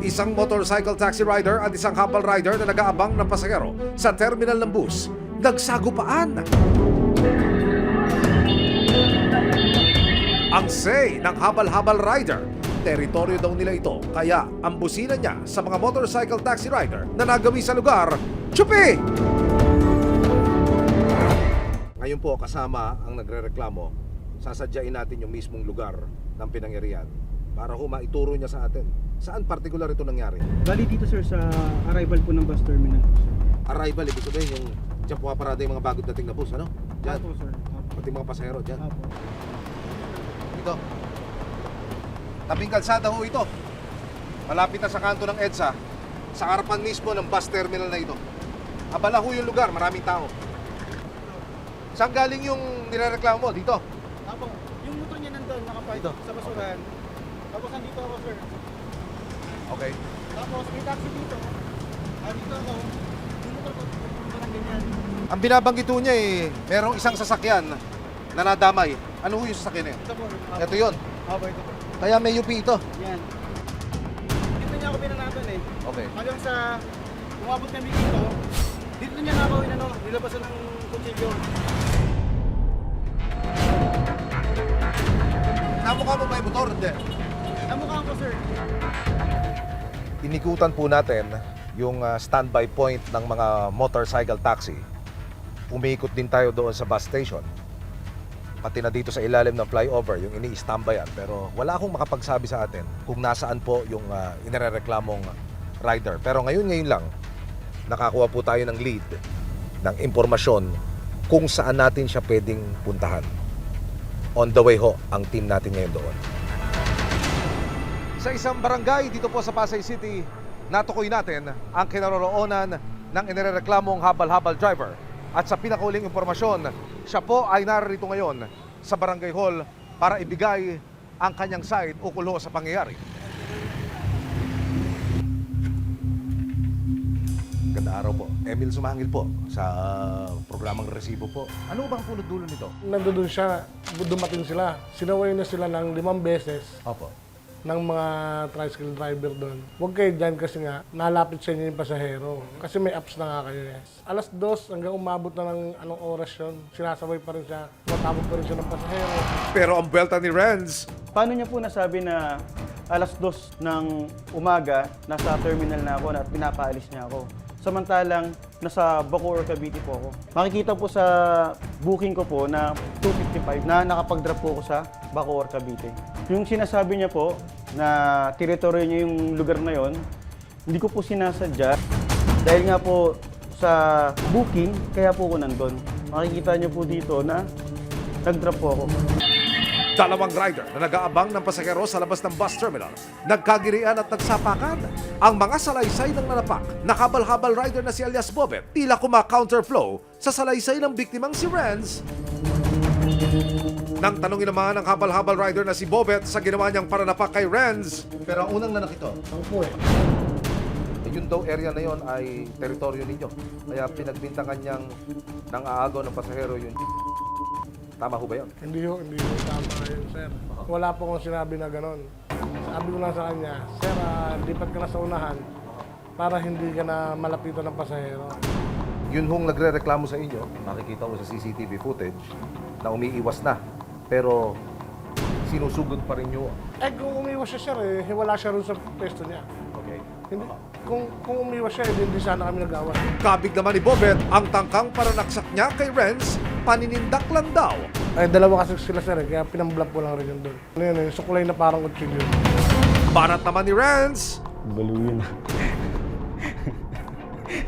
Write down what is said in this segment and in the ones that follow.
Isang motorcycle taxi rider at isang habal rider na nag-aabang ng pasahero sa terminal ng bus. Nagsagupaan. Ang say ng habal-habal rider, teritoryo daw nila ito, kaya ang busina niya sa mga motorcycle taxi rider na nagawi sa lugar, Chupi! Ngayon po kasama ang nagrereklamo, sasadyain natin yung mismong lugar ng pinangyarihan para maituro niya sa atin. Saan partikular ito nangyari? Bali dito sir sa arrival po ng bus terminal po sir. Arrival, ibig sabihin yung dyan pumaparada yung mga bagong dating na bus, ano? Dyan, Apo sir. Apo. pati mga pasahero dyan. Apo. Ito. Tabing kalsada ho ito. Malapit na sa kanto ng EDSA. Sa harapan mismo ng bus terminal na ito. Abala ho yung lugar, maraming tao. Saan galing yung nirereklamo mo? Dito? Apo. Yung motor niya nandun nakapark Dito. sa basurahan. Tapos nandito ako sir. Okay. Tapos may taxi dito. Dito ako. Yung motor ko parang ganyan. Ang binabanggit ho niya merong isang sasakyan na nadamay. Ano ho yung sasakyan na yun? Ito po. Ito yun. Apo ito po. Kaya may UP ito. Yan. Dito niya ako pinanaton eh. Okay. Hanggang sa umabot kami dito. Dito niya nakawin nilabasan ng kutsilyo. Namukha mo ba yung motor? Hindi. Namukha ko sir. Inikutan po natin yung standby point ng mga motorcycle taxi. Umiikot din tayo doon sa bus station. Pati na dito sa ilalim ng flyover, yung ini-standbyan. Pero wala akong makapagsabi sa atin kung nasaan po yung inirereklamong rider. Pero ngayon lang, nakakuha po tayo ng lead, ng impormasyon kung saan natin siya pwedeng puntahan. On the way ho, ang team natin ngayon doon. Sa isang barangay dito po sa Pasay City, natukoy natin ang kinaroroonan ng inireklamong habal-habal driver. At sa pinakauling impormasyon, siya po ay narito ngayon sa Barangay Hall para ibigay ang kanyang side ukol ho sa pangyayari. Ganda araw po. Emil Sumangil po sa programang Resibo po. Ano bang punot dulo nito? Nandoon siya, dumating sila. Sinaway na sila ng 5 beses Opo. ng mga tricycle driver doon. Huwag kayo dyan kasi nga, nalapit sa inyo yung pasahero. Kasi may apps na nga kayo eh. 2:00 hanggang umabot na ng anong oras yun. Sinasabay pa rin siya, tumatawag pa rin siya ng pasahero. Pero ang belta ni Renz, Paano niya po nasabi na 2:00 ng umaga, nasa terminal na ako at pinapaalis niya ako? Samantalang nasa Bacoor, Cavite po ako. Makikita po sa booking ko po na 2:55 na nakapag-drop po ako sa Bacoor, Cavite. Yung sinasabi niya po na teritoryo niya yung lugar na yon, hindi ko po sinasadya. Dahil nga po sa booking, kaya po ako nandun. Makikita niyo po dito na nag-drop po ako. dalawang rider na nag-aabang ng pasahero sa labas ng bus terminal, nagkagirian at nagsapakan. Ang mga salaysay ng nanapak, nakabal-habal rider na si alias Bobet, tila kuma-counterflow sa salaysay ng biktimang si Renz. Nang tanongin naman ang habal-habal rider na si Bobet sa ginawa niyang paranapak kay Renz. Pero ang unang nanak ito, Ang po eh. yung daw area na yon ay teritoryo ninyo. Kaya pinagbintangan niyang nang aagaw ng pasahero yun. Tama ho ba yun? Hindi ho tama yun, sir. Wala po akong sinabi na gano'n. Sabi ko lang sa kanya, sir, lipat ka na sa unahan para hindi ka na malapitan ng pasahero. Yun hong nagre-reklamo sa inyo, makikita ko sa CCTV footage na umiiwas na. Pero sinusugod pa rin nyo. Eh kung umiwas siya, sir, wala siya rin sa pwesto niya. Okay. Hindi, kung umiwas siya, hindi sana kami nag-away. Kabig naman ni Bobet, ang tangkang paranaksak niya kay Renz, paninindak lang daw. Ay, dalawa kasi sila, sir, kaya pinamblap ko lang rin yun doon. Ano yun, yung sukulay na parang kutsilyo. Banat naman ni Renz, Baluyin.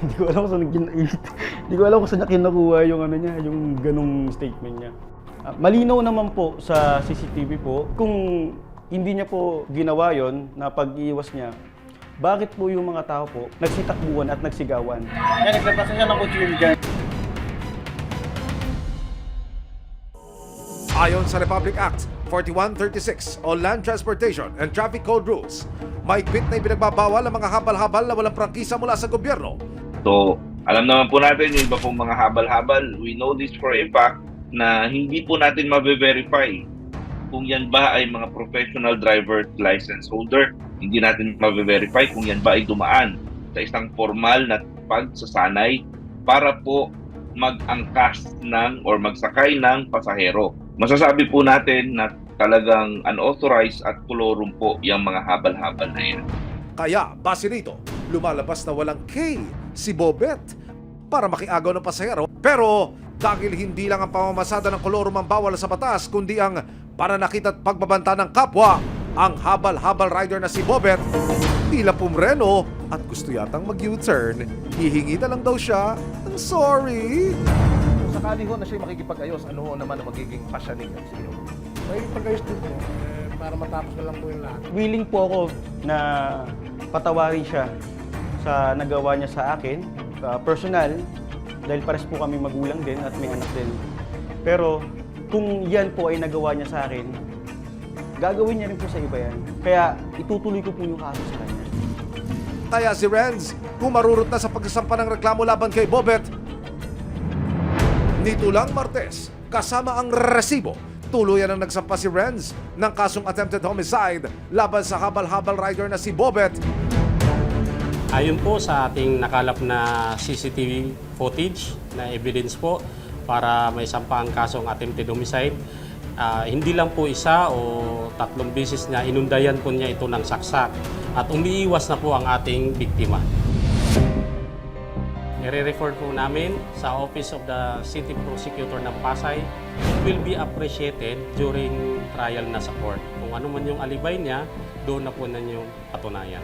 Hindi ko alam kung saan hindi ko alam kung saan niya kinukuha yung ano niya, yung ganung statement niya. Malinaw naman po sa CCTV po kung hindi niya po ginawa yon na pag-iwas niya. Bakit po yung mga tao po nagsitakbuhan at nagsigawan? Yan, naglabasan siya ng kutsilyo dyan. ayon sa Republic Act 4136 o Land Transportation and Traffic Code Rules, mahigpit na ipinagbabawal ang mga habal-habal na walang prangkisa mula sa gobyerno. So, alam naman po natin yung iba pong mga habal-habal. We know this for a fact na hindi po natin mabe-verify kung yan ba ay mga professional driver license holder Hindi natin ma-verify kung yan ba ay dumaan sa isang formal na pagsasanay para po mag-angkas ng or magsakay ng pasahero. Masasabi po natin na talagang unauthorized at kolorum po yung mga habal-habal na yan. Kaya, base rito, lumalabas na walang K si Bobet para makiagaw ng pasahero. Pero dahil hindi lang ang pamamasada ng kolorum ang bawal sa batas, kundi ang pananakit at pagbabanta ng kapwa, ang habal-habal rider na si Bobet, tila pumreno at gusto yatang mag-U-turn. Hihingi na lang daw siya ng sorry. Kung sakali ho na siya makikipag-ayos, ano ho naman ang magiging pasya ninyo? Sige ho. May pag-ayos din po, para matapos na lang po yung lahat. Willing po ako na patawarin siya sa nagawa niya sa akin, personal, dahil pares po kami magulang din at may anak din. Pero kung yan po ay nagawa niya sa akin, gagawin niya rin po sa iba yan. Kaya itutuloy ko po yung kaso sa kanya. Kaya si Renz, kung marurot na sa pagsasampa ng reklamo laban kay Bobet, nito lang Martes, kasama ang resibo, tuluyan ang nagsampa si Renz ng kasong attempted homicide laban sa habal-habal rider na si Bobet. Ayon po sa ating nakalap na CCTV footage na evidence po para may sampa ang kasong attempted homicide, hindi lang po isa o 3 beses niya inundayan po niya ito ng saksak at umiiwas na po ang ating biktima. Nire-refer po namin sa Office of the City Prosecutor ng Pasay. It will be appreciated during trial na sa court. Kung ano man yung alibay niya, doon na po na yung patunayan.